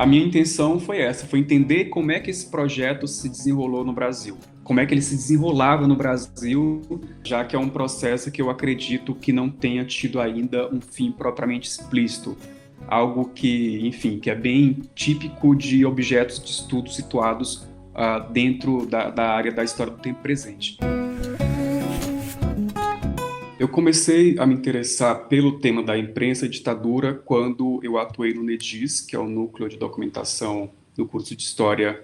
A minha intenção foi essa, foi entender como é que esse projeto se desenrolou no Brasil. Como é que ele se desenrolava no Brasil, já que é um processo que eu acredito que não tenha tido ainda um fim propriamente explícito. Algo que, enfim, que é bem típico de objetos de estudo situados dentro da área da história do tempo presente. Eu comecei a me interessar pelo tema da imprensa e ditadura quando eu atuei no NEDIS, que é o Núcleo de Documentação do curso de História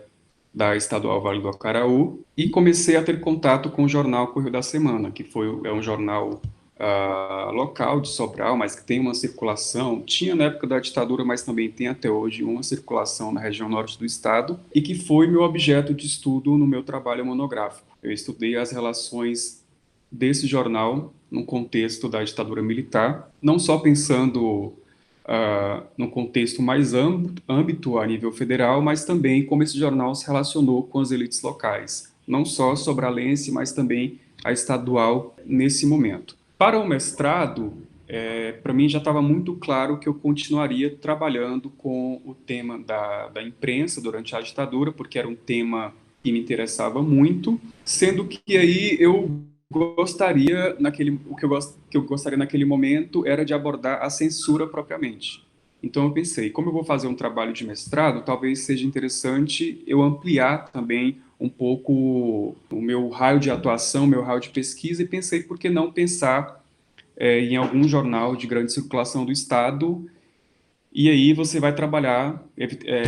da Estadual Vale do Acaraú, e comecei a ter contato com o jornal Correio da Semana, que é um jornal local de Sobral, mas que tem uma circulação, tinha na época da ditadura, mas também tem até hoje uma circulação na região norte do estado, e que foi meu objeto de estudo no meu trabalho monográfico. Eu estudei as relações desse jornal no contexto da ditadura militar, não só pensando num contexto mais âmbito a nível federal, mas também como esse jornal se relacionou com as elites locais, não só sobralense, mas também a estadual nesse momento. Para o mestrado, para mim já estava muito claro que eu continuaria trabalhando com o tema da imprensa durante a ditadura, porque era um tema que me interessava muito, sendo que aí eu gostaria que eu gostaria naquele momento era de abordar a censura propriamente. Então eu pensei, como eu vou fazer um trabalho de mestrado, talvez seja interessante eu ampliar também um pouco o meu raio de atuação, meu raio de pesquisa, e pensei por que não pensar em algum jornal de grande circulação do estado. E aí você vai trabalhar,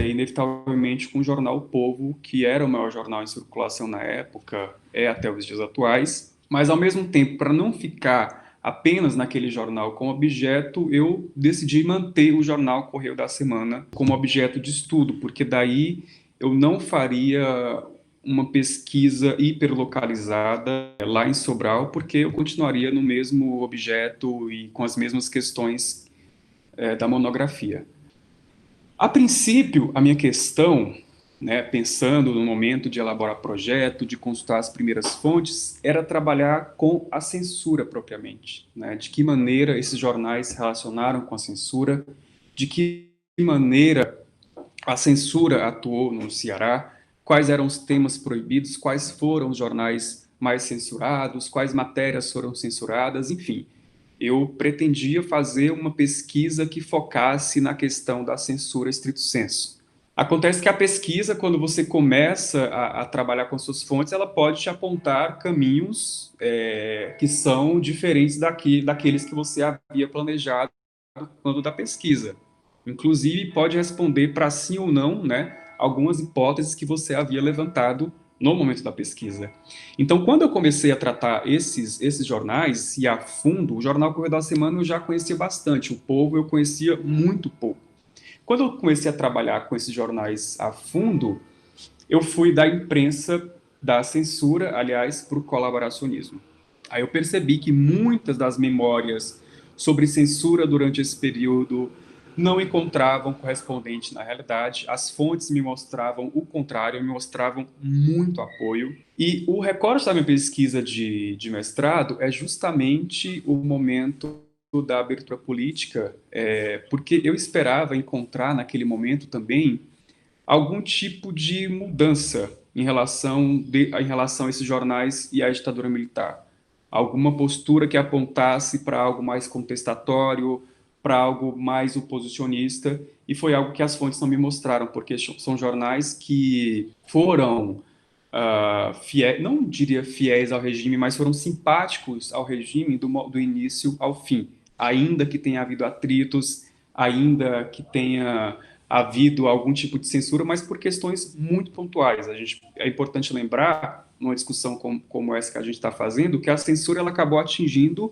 inevitavelmente, com o jornal O Povo, que era o maior jornal em circulação na época, é até os dias atuais. Mas, ao mesmo tempo, para não ficar apenas naquele jornal como objeto, eu decidi manter o jornal Correio da Semana como objeto de estudo, porque daí eu não faria uma pesquisa hiperlocalizada lá em Sobral, porque eu continuaria no mesmo objeto e com as mesmas questões da monografia. A princípio, a minha questão, né, pensando no momento de elaborar projeto, de consultar as primeiras fontes, era trabalhar com a censura propriamente, né? De que maneira esses jornais se relacionaram com a censura, de que maneira a censura atuou no Ceará, quais eram os temas proibidos, quais foram os jornais mais censurados, quais matérias foram censuradas, enfim. Eu pretendia fazer uma pesquisa que focasse na questão da censura estrito sensu. Acontece que a pesquisa, quando você começa a trabalhar com suas fontes, ela pode te apontar caminhos que são diferentes daqueles que você havia planejado quando da pesquisa. Inclusive, pode responder para sim ou não, né, algumas hipóteses que você havia levantado no momento da pesquisa. Então, quando eu comecei a tratar esses jornais e a fundo, o jornal Correio da Semana eu já conhecia bastante, o Povo eu conhecia muito pouco. Quando eu comecei a trabalhar com esses jornais a fundo, eu fui da imprensa, da censura, aliás, para o colaboracionismo. Aí eu percebi que muitas das memórias sobre censura durante esse período não encontravam correspondente na realidade. As fontes me mostravam o contrário, me mostravam muito apoio. E o recorte da minha pesquisa de mestrado é justamente o momento da abertura política, porque eu esperava encontrar naquele momento também algum tipo de mudança em relação a esses jornais e à ditadura militar. Alguma postura que apontasse para algo mais contestatório, para algo mais oposicionista, e foi algo que as fontes não me mostraram, porque são jornais que foram fiéis, não diria fiéis ao regime, mas foram simpáticos ao regime do início ao fim, ainda que tenha havido atritos, ainda que tenha havido algum tipo de censura, mas por questões muito pontuais. É importante lembrar, numa discussão como essa que a gente está fazendo, que a censura ela acabou atingindo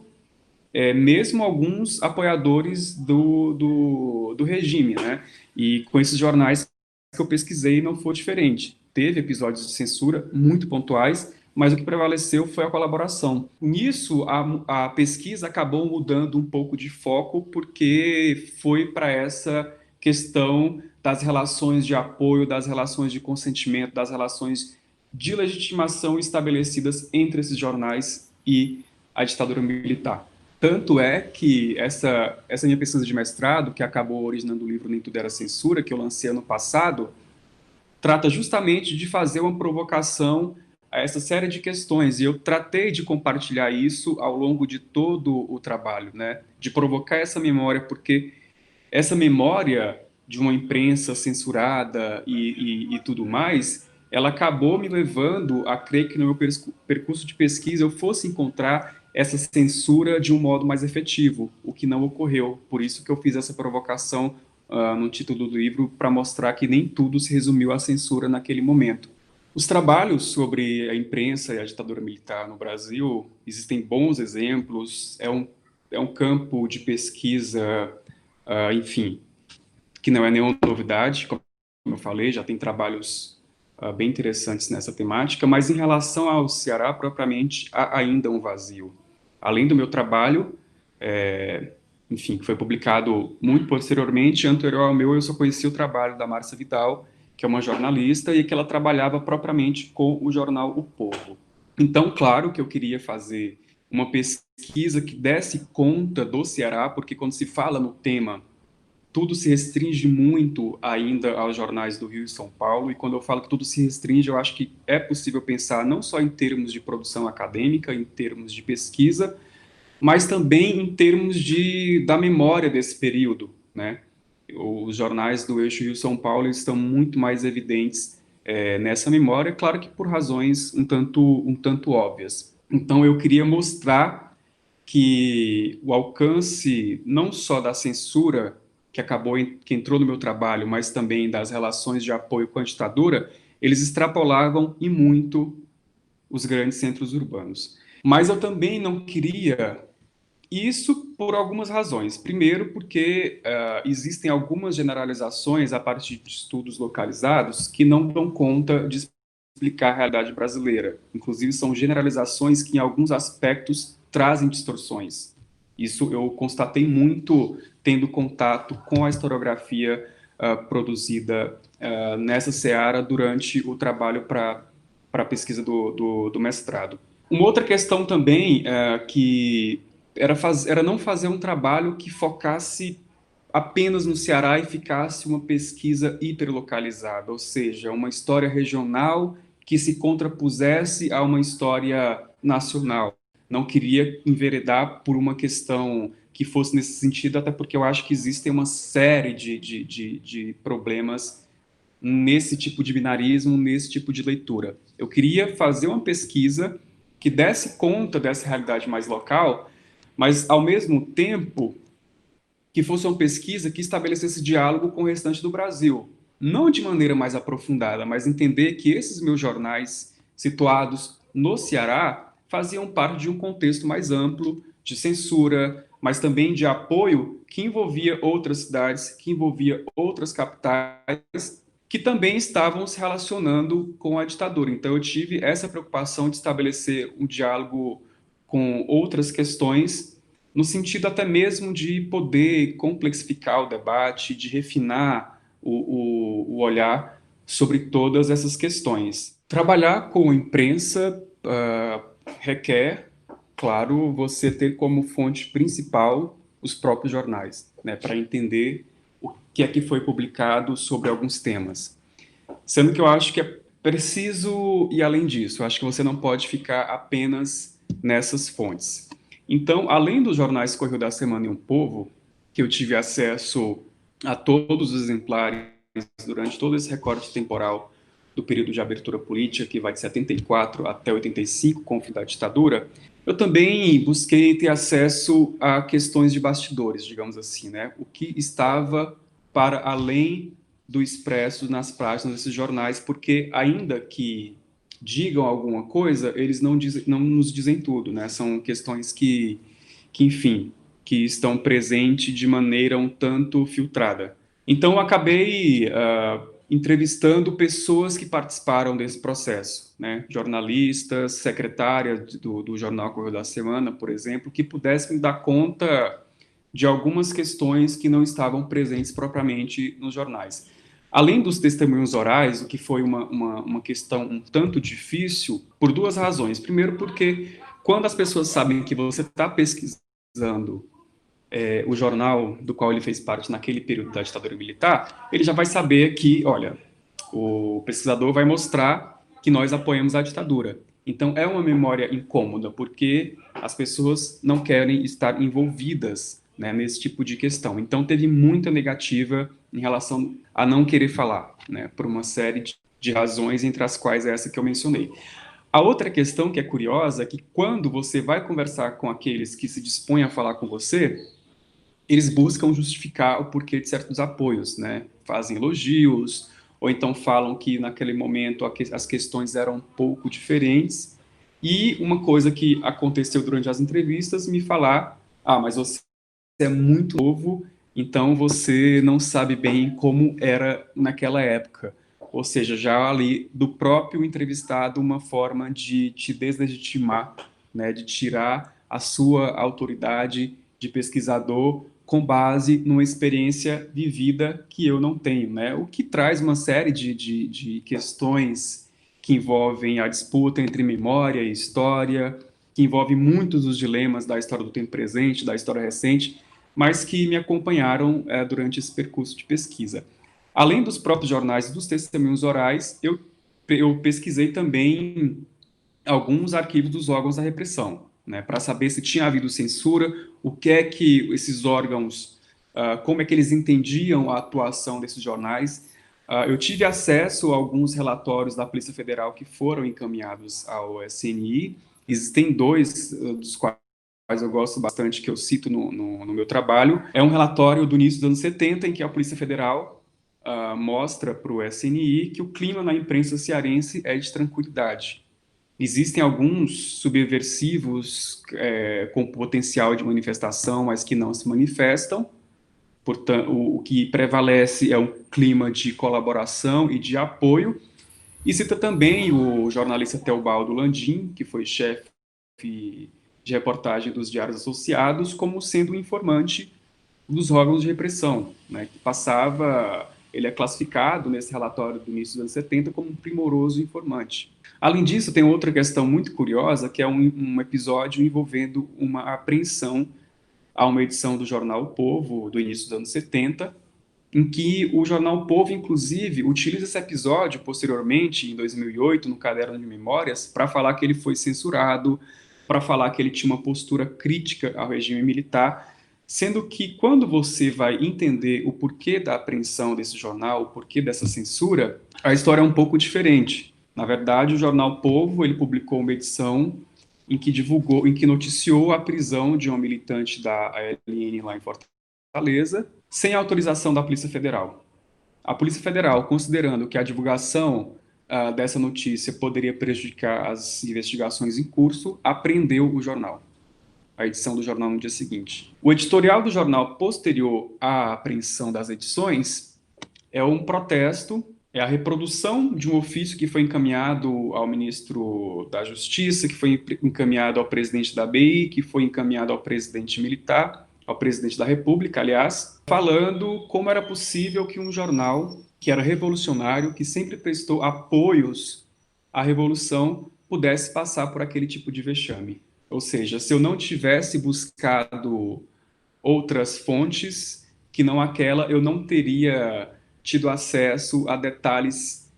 mesmo alguns apoiadores do regime, né? E com esses jornais que eu pesquisei não foi diferente. Teve episódios de censura muito pontuais, mas o que prevaleceu foi a colaboração. Nisso, a pesquisa acabou mudando um pouco de foco, porque foi para essa questão das relações de apoio, das relações de consentimento, das relações de legitimação estabelecidas entre esses jornais e a ditadura militar. Tanto é que essa minha pesquisa de mestrado, que acabou originando o livro Nem Tudo Era Censura, que eu lancei ano passado, trata justamente de fazer uma provocação a essa série de questões. E eu tratei de compartilhar isso ao longo de todo o trabalho, né? De provocar essa memória, porque essa memória de uma imprensa censurada e tudo mais, ela acabou me levando a crer que no meu percurso de pesquisa eu fosse encontrar essa censura de um modo mais efetivo, o que não ocorreu. Por isso que eu fiz essa provocação no título do livro, para mostrar que nem tudo se resumiu à censura naquele momento. Os trabalhos sobre a imprensa e a ditadura militar no Brasil, existem bons exemplos, é um campo de pesquisa, enfim, que não é nenhuma novidade, como eu falei, já tem trabalhos bem interessantes nessa temática, mas em relação ao Ceará, propriamente, há ainda um vazio. Além do meu trabalho, enfim, que foi publicado muito posteriormente, anterior ao meu, eu só conheci o trabalho da Márcia Vidal, que é uma jornalista, e que ela trabalhava propriamente com o jornal O Povo. Então, claro que eu queria fazer uma pesquisa que desse conta do Ceará, porque quando se fala no tema, tudo se restringe muito ainda aos jornais do Rio e São Paulo, e quando eu falo que tudo se restringe, eu acho que é possível pensar não só em termos de produção acadêmica, em termos de pesquisa, mas também em termos da memória desse período, né? Os jornais do eixo Rio-São Paulo estão muito mais evidentes nessa memória, claro que por razões um tanto óbvias. Então eu queria mostrar que o alcance não só da censura que entrou no meu trabalho, mas também das relações de apoio com a ditadura, eles extrapolavam e muito os grandes centros urbanos. Mas eu também não queria isso por algumas razões. Primeiro, porque existem algumas generalizações a partir de estudos localizados que não dão conta de explicar a realidade brasileira. Inclusive, são generalizações que, em alguns aspectos, trazem distorções. Isso eu constatei muito tendo contato com a historiografia produzida nessa seara durante o trabalho para a pesquisa do mestrado. Uma outra questão também que era não fazer um trabalho que focasse apenas no Ceará e ficasse uma pesquisa hiperlocalizada, ou seja, uma história regional que se contrapusesse a uma história nacional. Não queria enveredar por uma questão que fosse nesse sentido, até porque eu acho que existem uma série de problemas nesse tipo de binarismo, nesse tipo de leitura. Eu queria fazer uma pesquisa que desse conta dessa realidade mais local, mas, ao mesmo tempo, que fosse uma pesquisa que estabelecesse diálogo com o restante do Brasil. Não de maneira mais aprofundada, mas entender que esses meus jornais, situados no Ceará, faziam parte de um contexto mais amplo de censura, mas também de apoio que envolvia outras cidades, que envolvia outras capitais, que também estavam se relacionando com a ditadura. Então, eu tive essa preocupação de estabelecer um diálogo com outras questões no sentido até mesmo de poder complexificar o debate, de refinar o olhar sobre todas essas questões. Trabalhar com imprensa requer, claro, você ter como fonte principal os próprios jornais, né, para entender o que é que foi publicado sobre alguns temas. Sendo que eu acho que é preciso ir além disso. Eu acho que você não pode ficar apenas nessas fontes. Então, além dos jornais Correio da Semana e Um Povo, que eu tive acesso a todos os exemplares durante todo esse recorte temporal do período de abertura política, que vai de 74 até 85, com o fim da ditadura, eu também busquei ter acesso a questões de bastidores, digamos assim, né? O que estava para além do expresso nas páginas desses jornais, porque ainda que digam alguma coisa, eles não nos dizem tudo, né? São questões enfim, que estão presentes de maneira um tanto filtrada. Então, eu acabei entrevistando pessoas que participaram desse processo, né? Jornalistas, secretárias do jornal Correio da Semana, por exemplo, que pudessem dar conta de algumas questões que não estavam presentes propriamente nos jornais. Além dos testemunhos orais, o que foi uma questão um tanto difícil, por duas razões. Primeiro, porque quando as pessoas sabem que você está pesquisando pesquisando o jornal do qual ele fez parte naquele período da ditadura militar, ele já vai saber que, olha, o pesquisador vai mostrar que nós apoiamos a ditadura. Então, é uma memória incômoda, porque as pessoas não querem estar envolvidas, né, nesse tipo de questão. Então, teve muita negativa em relação a não querer falar, né, por uma série de razões, entre as quais é essa que eu mencionei. A outra questão que é curiosa é que quando você vai conversar com aqueles que se dispõem a falar com você, eles buscam justificar o porquê de certos apoios, né? Fazem elogios, ou então falam que naquele momento as questões eram um pouco diferentes. E uma coisa que aconteceu durante as entrevistas, me falar, mas você é muito novo, então você não sabe bem como era naquela época. Ou seja, já ali do próprio entrevistado uma forma de te deslegitimar, né, de tirar a sua autoridade de pesquisador com base numa experiência vivida que eu não tenho, né? O que traz uma série de questões que envolvem a disputa entre memória e história, que envolve muitos dos dilemas da história do tempo presente, da história recente, mas que me acompanharam durante esse percurso de pesquisa. Além dos próprios jornais e dos testemunhos orais, eu pesquisei também alguns arquivos dos órgãos da repressão, né, para saber se tinha havido censura, o que é que esses órgãos, como é que eles entendiam a atuação desses jornais. Eu tive acesso a alguns relatórios da Polícia Federal que foram encaminhados ao SNI. Existem dois, dos quais eu gosto bastante, que eu cito no meu trabalho. É um relatório do início dos anos 70, em que a Polícia Federal mostra para o SNI que o clima na imprensa cearense é de tranquilidade. Existem alguns subversivos com potencial de manifestação, mas que não se manifestam. Portanto, o que prevalece é um clima de colaboração e de apoio. E cita também o jornalista Teobaldo Landim, que foi chefe de reportagem dos Diários Associados, como sendo um informante dos órgãos de repressão, né, que passava, ele é classificado nesse relatório do início dos anos 70 como um primoroso informante. Além disso, tem outra questão muito curiosa, que é um episódio envolvendo uma apreensão a uma edição do jornal O Povo, do início dos anos 70, em que o jornal O Povo, inclusive, utiliza esse episódio posteriormente, em 2008, no Caderno de Memórias, para falar que ele foi censurado, para falar que ele tinha uma postura crítica ao regime militar, sendo que quando você vai entender o porquê da apreensão desse jornal, o porquê dessa censura, a história é um pouco diferente. Na verdade, o jornal O Povo, ele publicou uma edição em que divulgou, em que noticiou a prisão de uma militante da ALN lá em Fortaleza, sem autorização da Polícia Federal. A Polícia Federal, considerando que a divulgação dessa notícia poderia prejudicar as investigações em curso, apreendeu o jornal, a edição do jornal no dia seguinte. O editorial do jornal posterior à apreensão das edições é um protesto, é a reprodução de um ofício que foi encaminhado ao ministro da Justiça, que foi encaminhado ao presidente da ABI, que foi encaminhado ao presidente militar, ao presidente da República, aliás, falando como era possível que um jornal que era revolucionário, que sempre prestou apoios à revolução, pudesse passar por aquele tipo de vexame. Ou seja, se eu não tivesse buscado outras fontes que não aquela, eu não teria tido acesso a detalhes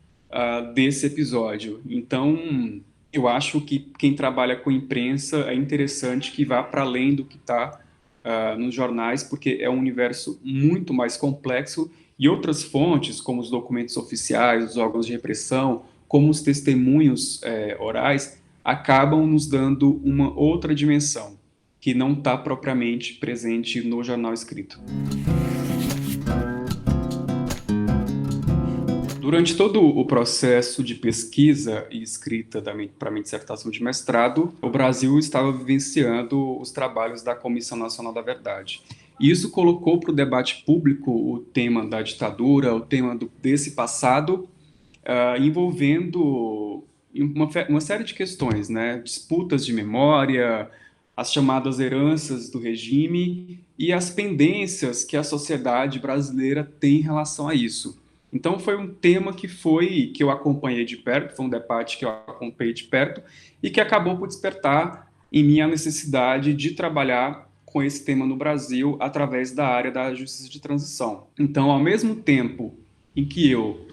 desse episódio. Então, eu acho que quem trabalha com imprensa é interessante que vá para além do que está nos jornais, porque é um universo muito mais complexo e outras fontes, como os documentos oficiais, os órgãos de repressão, como os testemunhos orais, acabam nos dando uma outra dimensão que não está propriamente presente no jornal escrito. Durante todo o processo de pesquisa e escrita para a minha dissertação de mestrado, o Brasil estava vivenciando os trabalhos da Comissão Nacional da Verdade. E isso colocou para o debate público o tema da ditadura, o tema desse passado, envolvendo uma série de questões, né? Disputas de memória, as chamadas heranças do regime e as pendências que a sociedade brasileira tem em relação a isso. Então foi um tema que eu acompanhei de perto, foi um debate que eu acompanhei de perto e que acabou por despertar em mim a necessidade de trabalhar com esse tema no Brasil através da área da justiça de transição. Então, ao mesmo tempo em que eu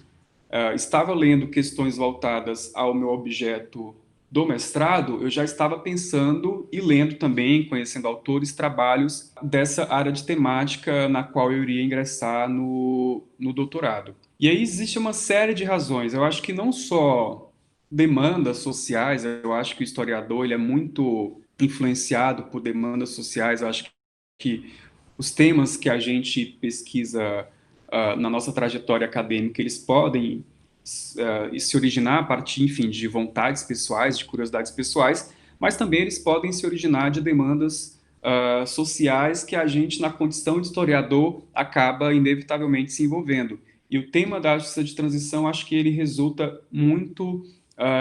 estava lendo questões voltadas ao meu objeto do mestrado, eu já estava pensando e lendo também, conhecendo autores, trabalhos dessa área de temática na qual eu iria ingressar no doutorado. E aí existe uma série de razões. Eu acho que não só demandas sociais, eu acho que o historiador ele é muito influenciado por demandas sociais. Eu acho que os temas que a gente pesquisa na nossa trajetória acadêmica, eles podem se originar a partir, enfim, de vontades pessoais, de curiosidades pessoais, mas também eles podem se originar de demandas sociais que a gente, na condição de historiador, acaba inevitavelmente se envolvendo. E o tema da justiça de transição, acho que ele resulta muito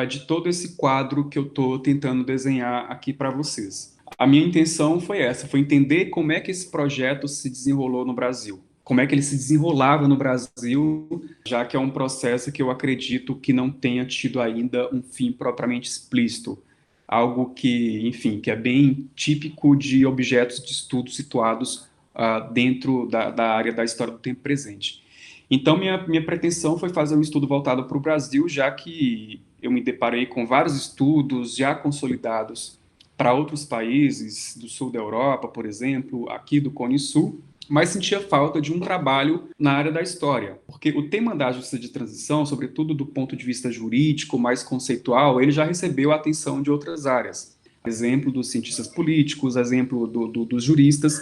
de todo esse quadro que eu estou tentando desenhar aqui para vocês. A minha intenção foi essa, foi entender como é que esse projeto se desenrolou no Brasil, como é que ele se desenrolava no Brasil, já que é um processo que eu acredito que não tenha tido ainda um fim propriamente explícito, algo que, enfim, que é bem típico de objetos de estudo situados dentro da área da história do tempo presente. Então, minha pretensão foi fazer um estudo voltado para o Brasil, já que eu me deparei com vários estudos já consolidados para outros países do sul da Europa, por exemplo, aqui do Cone Sul, mas sentia falta de um trabalho na área da história, porque o tema da justiça de transição, sobretudo do ponto de vista jurídico, mais conceitual, ele já recebeu a atenção de outras áreas. Exemplo dos cientistas políticos, exemplo dos juristas,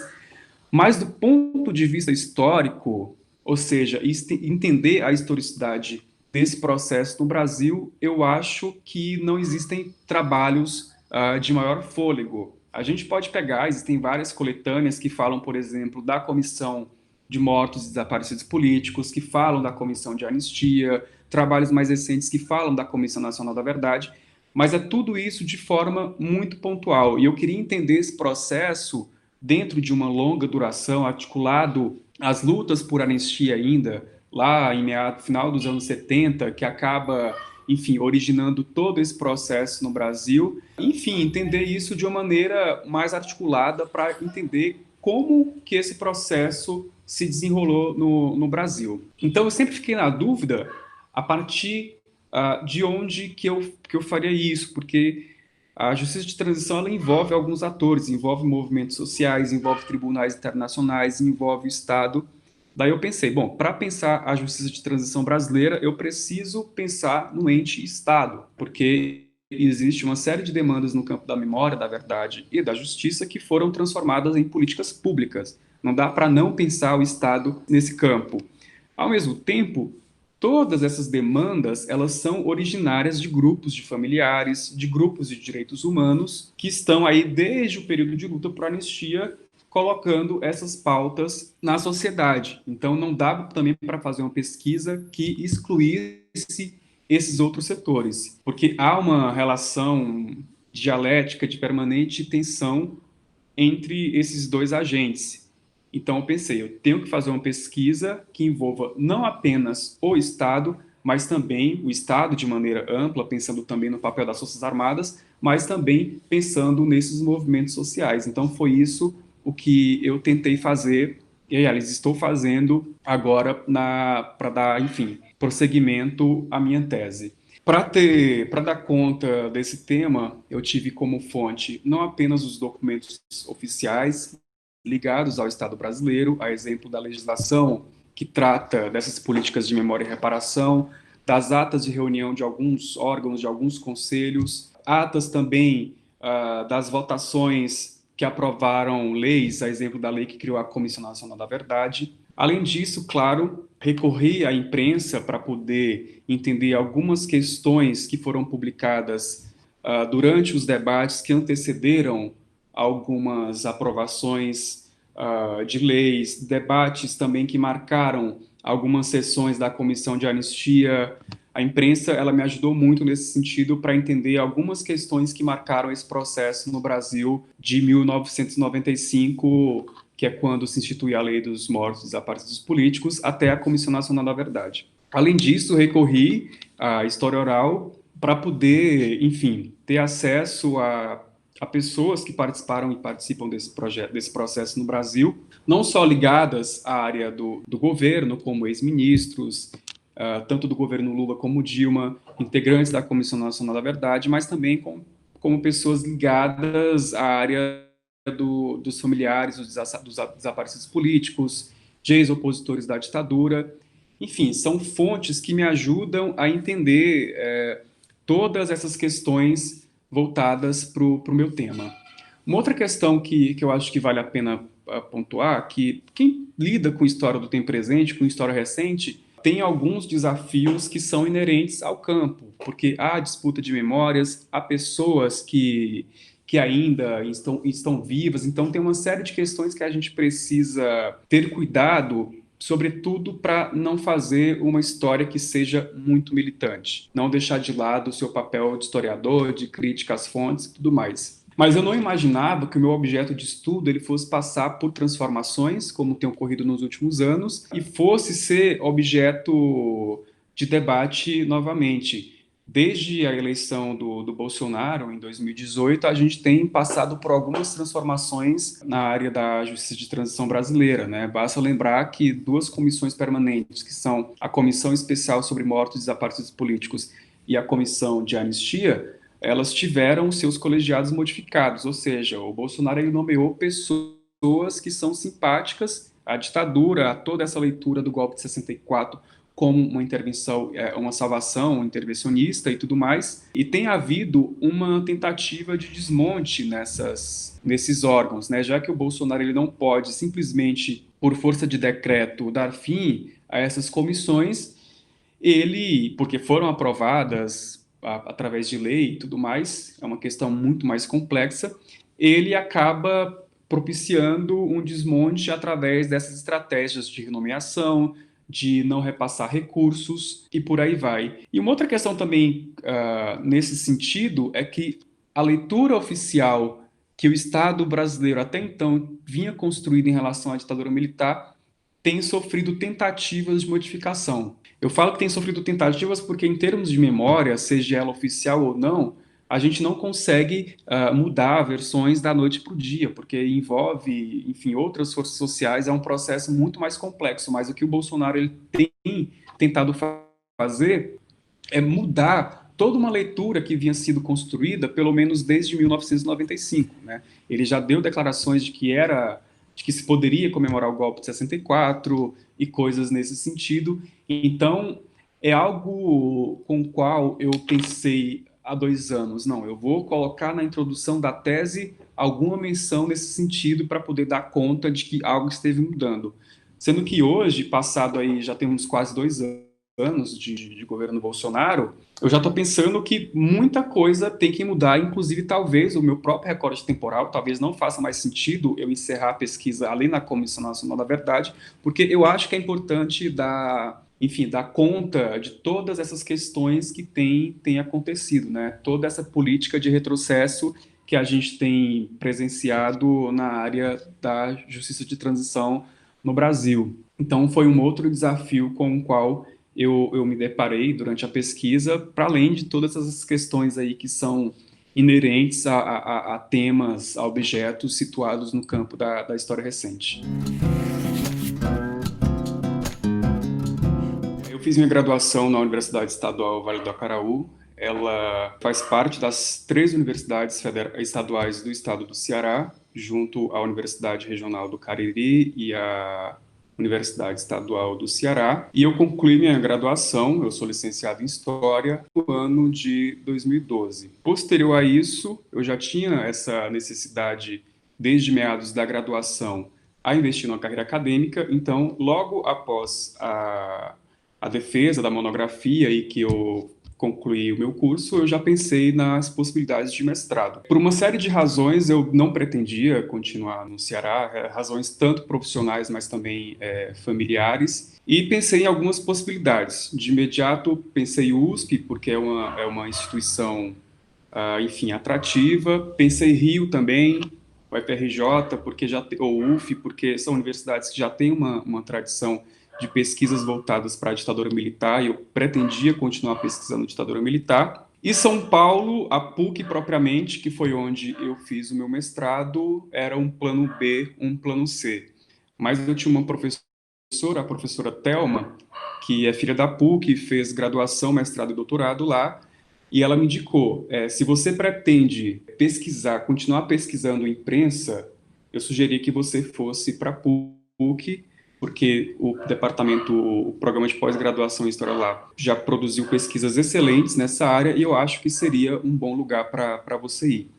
mas do ponto de vista histórico, ou seja, entender a historicidade desse processo no Brasil, eu acho que não existem trabalhos de maior fôlego. A gente pode pegar, existem várias coletâneas que falam, por exemplo, da Comissão de Mortos e Desaparecidos Políticos, que falam da Comissão de Anistia, trabalhos mais recentes que falam da Comissão Nacional da Verdade, mas é tudo isso de forma muito pontual. E eu queria entender esse processo dentro de uma longa duração, articulado às lutas por anistia ainda, lá em final dos anos 70, que acaba, enfim, originando todo esse processo no Brasil. Enfim, entender isso de uma maneira mais articulada para entender como que esse processo se desenrolou no Brasil. Então, eu sempre fiquei na dúvida a partir de onde que eu faria isso, porque a justiça de transição ela envolve alguns atores, envolve movimentos sociais, envolve tribunais internacionais, envolve o Estado. Daí eu pensei, bom, para pensar a justiça de transição brasileira, eu preciso pensar no ente Estado, porque existe uma série de demandas no campo da memória, da verdade e da justiça que foram transformadas em políticas públicas. Não dá para não pensar o Estado nesse campo. Ao mesmo tempo, todas essas demandas, elas são originárias de grupos de familiares, de grupos de direitos humanos, que estão aí desde o período de luta por anistia, colocando essas pautas na sociedade. Então, não dá também para fazer uma pesquisa que excluísse esses outros setores, porque há uma relação dialética de permanente tensão entre esses dois agentes. Então eu pensei, eu tenho que fazer uma pesquisa que envolva não apenas o Estado, mas também o Estado de maneira ampla, pensando também no papel das Forças Armadas, mas também pensando nesses movimentos sociais. Então foi isso o que eu tentei fazer, e aliás, estou fazendo agora para dar, enfim, prosseguimento à minha tese. Para dar conta desse tema, eu tive como fonte não apenas os documentos oficiais ligados ao Estado brasileiro, a exemplo da legislação que trata dessas políticas de memória e reparação, das atas de reunião de alguns órgãos, de alguns conselhos, atas também das votações que aprovaram leis, a exemplo da lei que criou a Comissão Nacional da Verdade. Além disso, claro, recorri à imprensa para poder entender algumas questões que foram publicadas durante os debates que antecederam algumas aprovações de leis, debates também que marcaram algumas sessões da Comissão de Anistia. A imprensa ela me ajudou muito nesse sentido para entender algumas questões que marcaram esse processo no Brasil de 1995, que é quando se institui a Lei dos Mortos e Desaparecidos Políticos, até a Comissão Nacional da Verdade. Além disso, recorri à história oral para poder, enfim, ter acesso a pessoas que participaram e participam desse projeto, desse processo no Brasil, não só ligadas à área do governo, como ex-ministros, tanto do governo Lula como Dilma, integrantes da Comissão Nacional da Verdade, mas também como pessoas ligadas à área dos familiares, dos desaparecidos políticos, de ex-opositores da ditadura. Enfim, são fontes que me ajudam a entender todas essas questões voltadas para o meu tema. Uma outra questão que eu acho que vale a pena pontuar, que quem lida com história do tempo presente, com história recente, tem alguns desafios que são inerentes ao campo, porque há disputa de memórias, há pessoas que ainda estão vivas, então tem uma série de questões que a gente precisa ter cuidado, sobretudo para não fazer uma história que seja muito militante, não deixar de lado o seu papel de historiador, de crítica às fontes e tudo mais. Mas eu não imaginava que o meu objeto de estudo ele fosse passar por transformações, como tem ocorrido nos últimos anos, e fosse ser objeto de debate novamente. Desde a eleição do Bolsonaro, em 2018, a gente tem passado por algumas transformações na área da justiça de transição brasileira, né? Basta lembrar que duas comissões permanentes, que são a Comissão Especial sobre Mortos e Desaparecidos Políticos e a Comissão de Anistia, elas tiveram seus colegiados modificados, ou seja, o Bolsonaro ele nomeou pessoas que são simpáticas à ditadura, a toda essa leitura do golpe de 64 como uma intervenção, uma salvação intervencionista e tudo mais, e tem havido uma tentativa de desmonte nesses órgãos, né? Já que o Bolsonaro ele não pode simplesmente, por força de decreto, dar fim a essas comissões, porque foram aprovadas através de lei e tudo mais, é uma questão muito mais complexa, ele acaba propiciando um desmonte através dessas estratégias de renomeação, de não repassar recursos e por aí vai. E uma outra questão também nesse sentido é que a leitura oficial que o Estado brasileiro até então vinha construído em relação à ditadura militar tem sofrido tentativas de modificação. Eu falo que tem sofrido tentativas porque, em termos de memória, seja ela oficial ou não, a gente não consegue mudar versões da noite para o dia, porque envolve, enfim, outras forças sociais, é um processo muito mais complexo, mas o que o Bolsonaro ele tem tentado fazer é mudar toda uma leitura que vinha sido construída, pelo menos desde 1995, né? Ele já deu declarações de que se poderia comemorar o golpe de 64 e coisas nesse sentido. Então, é algo com o qual eu pensei há 2 anos. Não, eu vou colocar na introdução da tese alguma menção nesse sentido para poder dar conta de que algo esteve mudando. Sendo que hoje, passado aí, já temos quase 2 anos de governo Bolsonaro, eu já estou pensando que muita coisa tem que mudar, inclusive talvez o meu próprio recorde temporal, talvez não faça mais sentido eu encerrar a pesquisa ali na Comissão Nacional da Verdade, porque eu acho que é importante dar conta de todas essas questões que têm acontecido, né? Toda essa política de retrocesso que a gente tem presenciado na área da justiça de transição no Brasil. Então, foi um outro desafio com o qual eu me deparei durante a pesquisa, para além de todas essas questões aí que são inerentes a temas, a objetos situados no campo da história recente. Eu fiz minha graduação na Universidade Estadual Vale do Acaraú. Ela faz parte das 3 universidades estaduais do estado do Ceará, junto à Universidade Regional do Cariri e à Universidade Estadual do Ceará. E eu concluí minha graduação, eu sou licenciado em História, no ano de 2012. Posterior a isso, eu já tinha essa necessidade, desde meados da graduação, a investir numa carreira acadêmica. Então, logo após a defesa da monografia e que eu concluí o meu curso, eu já pensei nas possibilidades de mestrado. Por uma série de razões, eu não pretendia continuar no Ceará, razões tanto profissionais, mas também familiares, e pensei em algumas possibilidades. De imediato, pensei USP, porque é uma instituição, enfim, atrativa. Pensei Rio também, o FRJ, ou UF, porque são universidades que já têm uma tradição de pesquisas voltadas para a ditadura militar, e eu pretendia continuar pesquisando ditadura militar. E São Paulo, a PUC propriamente, que foi onde eu fiz o meu mestrado, era um plano B, um plano C. Mas eu tinha uma professora, a professora Thelma, que é filha da PUC, fez graduação, mestrado e doutorado lá, e ela me indicou, se você pretende pesquisar, continuar pesquisando imprensa, eu sugeri que você fosse para a PUC, porque o programa de pós-graduação em História lá já produziu pesquisas excelentes nessa área e eu acho que seria um bom lugar para você ir.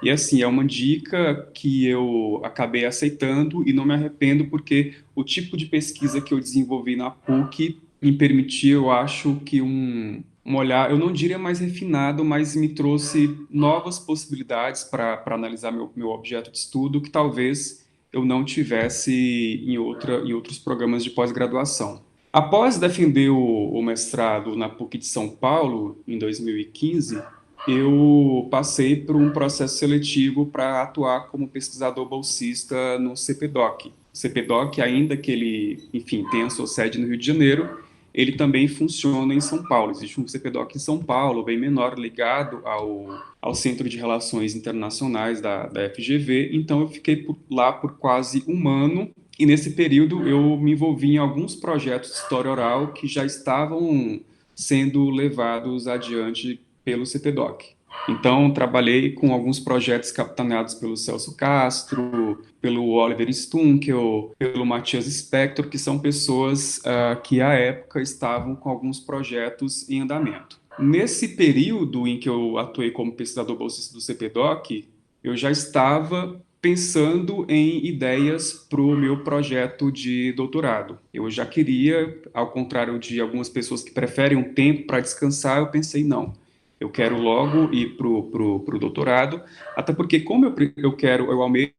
E assim, é uma dica que eu acabei aceitando e não me arrependo, porque o tipo de pesquisa que eu desenvolvi na PUC me permitiu, eu acho, que um olhar, eu não diria mais refinado, mas me trouxe novas possibilidades para analisar meu objeto de estudo, que talvez eu não tivesse em outros programas de pós-graduação. Após defender o mestrado na PUC de São Paulo, em 2015, eu passei por um processo seletivo para atuar como pesquisador bolsista no CPDOC. O CPDOC, ainda que ele, enfim, tenha a sua sede no Rio de Janeiro, ele também funciona em São Paulo. Existe um CPDOC em São Paulo, bem menor, ligado ao Centro de Relações Internacionais da FGV. Então, eu fiquei lá por quase um ano. E nesse período, eu me envolvi em alguns projetos de história oral que já estavam sendo levados adiante pelo CPDOC. Então, trabalhei com alguns projetos capitaneados pelo Celso Castro, pelo Oliver Stunkel, pelo Matias Spector, que são pessoas que, à época, estavam com alguns projetos em andamento. Nesse período em que eu atuei como pesquisador bolsista do CPDOC, eu já estava pensando em ideias para o meu projeto de doutorado. Eu já queria, ao contrário de algumas pessoas que preferem um tempo para descansar, eu pensei, não, eu quero logo ir para o doutorado, até porque como eu almejo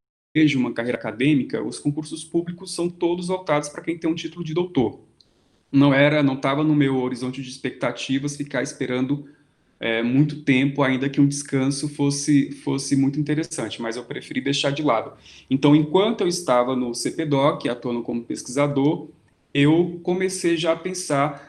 uma carreira acadêmica, os concursos públicos são todos voltados para quem tem um título de doutor. Não estava no meu horizonte de expectativas ficar esperando muito tempo, ainda que um descanso fosse muito interessante, mas eu preferi deixar de lado. Então, enquanto eu estava no CPDOC, atuando como pesquisador, eu comecei já a pensar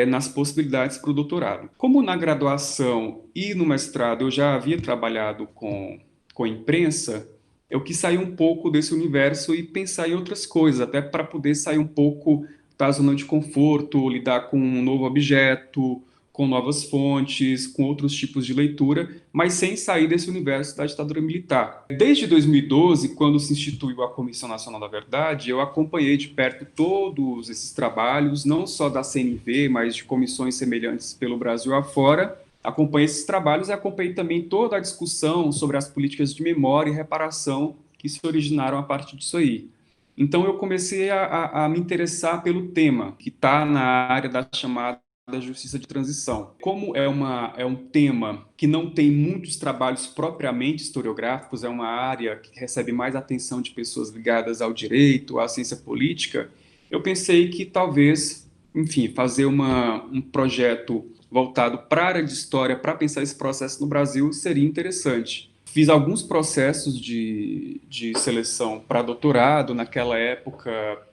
nas possibilidades para o doutorado. Como na graduação e no mestrado eu já havia trabalhado com imprensa, eu quis sair um pouco desse universo e pensar em outras coisas, até para poder sair um pouco da zona de conforto, lidar com um novo objeto, com novas fontes, com outros tipos de leitura, mas sem sair desse universo da ditadura militar. Desde 2012, quando se instituiu a Comissão Nacional da Verdade, eu acompanhei de perto todos esses trabalhos, não só da CNV, mas de comissões semelhantes pelo Brasil afora. Acompanhei esses trabalhos e acompanhei também toda a discussão sobre as políticas de memória e reparação que se originaram a partir disso aí. Então, eu comecei a me interessar pelo tema, que está na área da chamada da justiça de transição. Como é um tema que não tem muitos trabalhos propriamente historiográficos, é uma área que recebe mais atenção de pessoas ligadas ao direito, à ciência política, eu pensei que talvez, enfim, fazer um projeto voltado para a área de história, para pensar esse processo no Brasil, seria interessante. Fiz alguns processos de seleção para doutorado. Naquela época,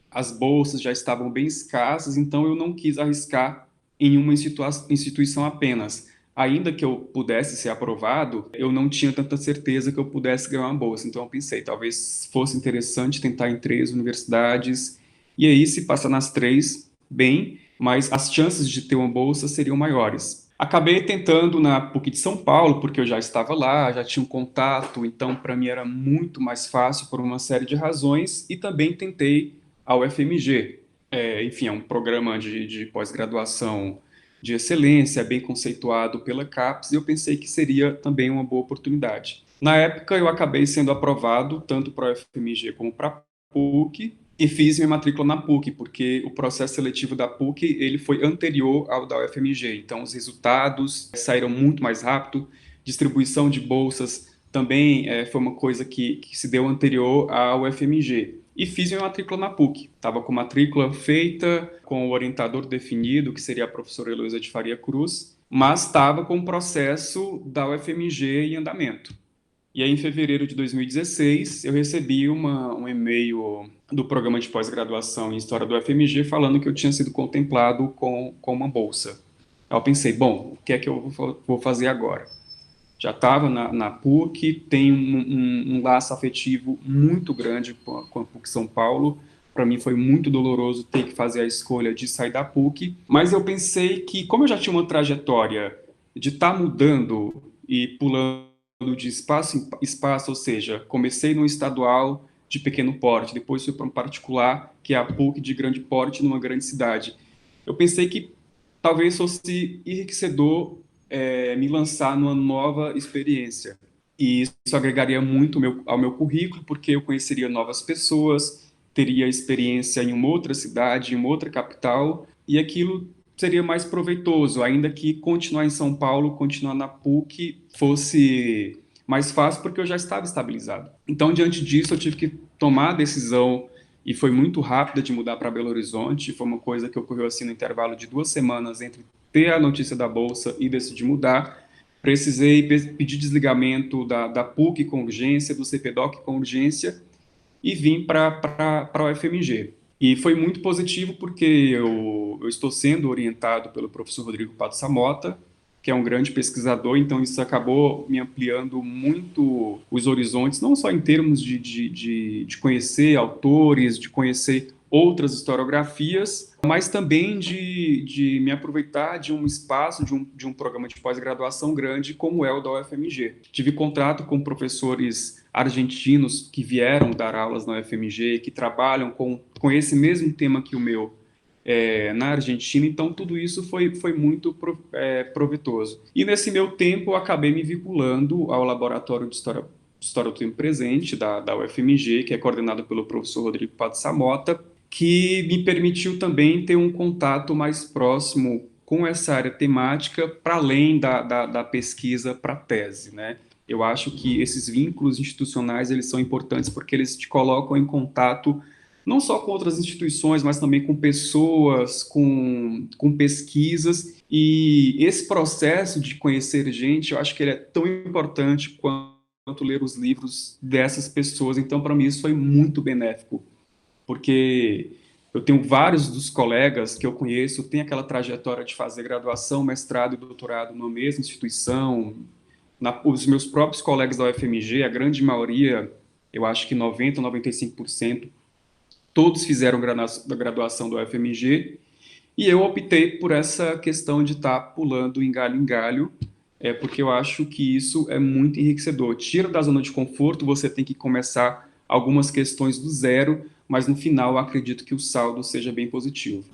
as bolsas já estavam bem escassas, então eu não quis arriscar em uma instituição apenas. Ainda que eu pudesse ser aprovado, eu não tinha tanta certeza que eu pudesse ganhar uma bolsa. Então eu pensei, talvez fosse interessante tentar em 3 universidades, e aí, se passar nas 3, bem, mas as chances de ter uma bolsa seriam maiores. Acabei tentando na PUC de São Paulo, porque eu já estava lá, já tinha um contato, então para mim era muito mais fácil por uma série de razões, e também tentei a UFMG. Enfim, é um programa de pós-graduação de excelência, bem conceituado pela CAPES, e eu pensei que seria também uma boa oportunidade. Na época, eu acabei sendo aprovado tanto para a UFMG como para a PUC, e fiz minha matrícula na PUC, porque o processo seletivo da PUC ele foi anterior ao da UFMG, então os resultados saíram muito mais rápido, distribuição de bolsas também foi uma coisa que se deu anterior ao UFMG. E fiz minha matrícula na PUC. Estava com matrícula feita, com o orientador definido, que seria a professora Heloísa de Faria Cruz, mas estava com o processo da UFMG em andamento. E aí, em fevereiro de 2016, eu recebi um e-mail do programa de pós-graduação em História do FMG falando que eu tinha sido contemplado com uma bolsa. Aí eu pensei, bom, o que é que eu vou fazer agora? Já estava na PUC, tem um laço afetivo muito grande com a PUC São Paulo. Para mim foi muito doloroso ter que fazer a escolha de sair da PUC, mas eu pensei que, como eu já tinha uma trajetória de estar mudando e pulando de espaço em espaço, ou seja, comecei no estadual de pequeno porte, depois fui para um particular, que é a PUC de grande porte numa grande cidade. Eu pensei que talvez fosse enriquecedor me lançar numa nova experiência. E isso agregaria muito ao meu currículo, porque eu conheceria novas pessoas, teria experiência em uma outra cidade, em uma outra capital, e aquilo seria mais proveitoso, ainda que continuar em São Paulo, continuar na PUC, fosse mais fácil, porque eu já estava estabilizado. Então, diante disso, eu tive que tomar a decisão, e foi muito rápida, de mudar para Belo Horizonte. Foi uma coisa que ocorreu assim no intervalo de 2 semanas entre ter a notícia da Bolsa e decidir mudar. Precisei pedir desligamento da PUC com urgência, do CPDOC com urgência, e vim para a UFMG. E foi muito positivo porque eu estou sendo orientado pelo professor Rodrigo Pato Samota, que é um grande pesquisador, então isso acabou me ampliando muito os horizontes, não só em termos de conhecer autores, de conhecer outras historiografias, mas também de me aproveitar de um espaço, de um programa de pós-graduação grande como é o da UFMG. Tive contato com professores argentinos que vieram dar aulas na UFMG, que trabalham com esse mesmo tema que o meu, na Argentina, então tudo isso foi muito proveitoso. E nesse meu tempo eu acabei me vinculando ao Laboratório de História do Tempo Presente, da UFMG, que é coordenado pelo professor Rodrigo Pato Samota, que me permitiu também ter um contato mais próximo com essa área temática, para além da pesquisa para a tese, né? Eu acho que esses vínculos institucionais, eles são importantes porque eles te colocam em contato não só com outras instituições, mas também com pessoas, com pesquisas, e esse processo de conhecer gente, eu acho que ele é tão importante quanto ler os livros dessas pessoas. Então, para mim, isso foi muito benéfico, porque eu tenho vários dos colegas que eu conheço, têm aquela trajetória de fazer graduação, mestrado e doutorado na mesma instituição. Os meus próprios colegas da UFMG, a grande maioria, eu acho que 90, 95%, todos fizeram graduação da UFMG, e eu optei por essa questão de estar pulando em galho, porque eu acho que isso é muito enriquecedor. Tira da zona de conforto, você tem que começar algumas questões do zero, mas no final eu acredito que o saldo seja bem positivo.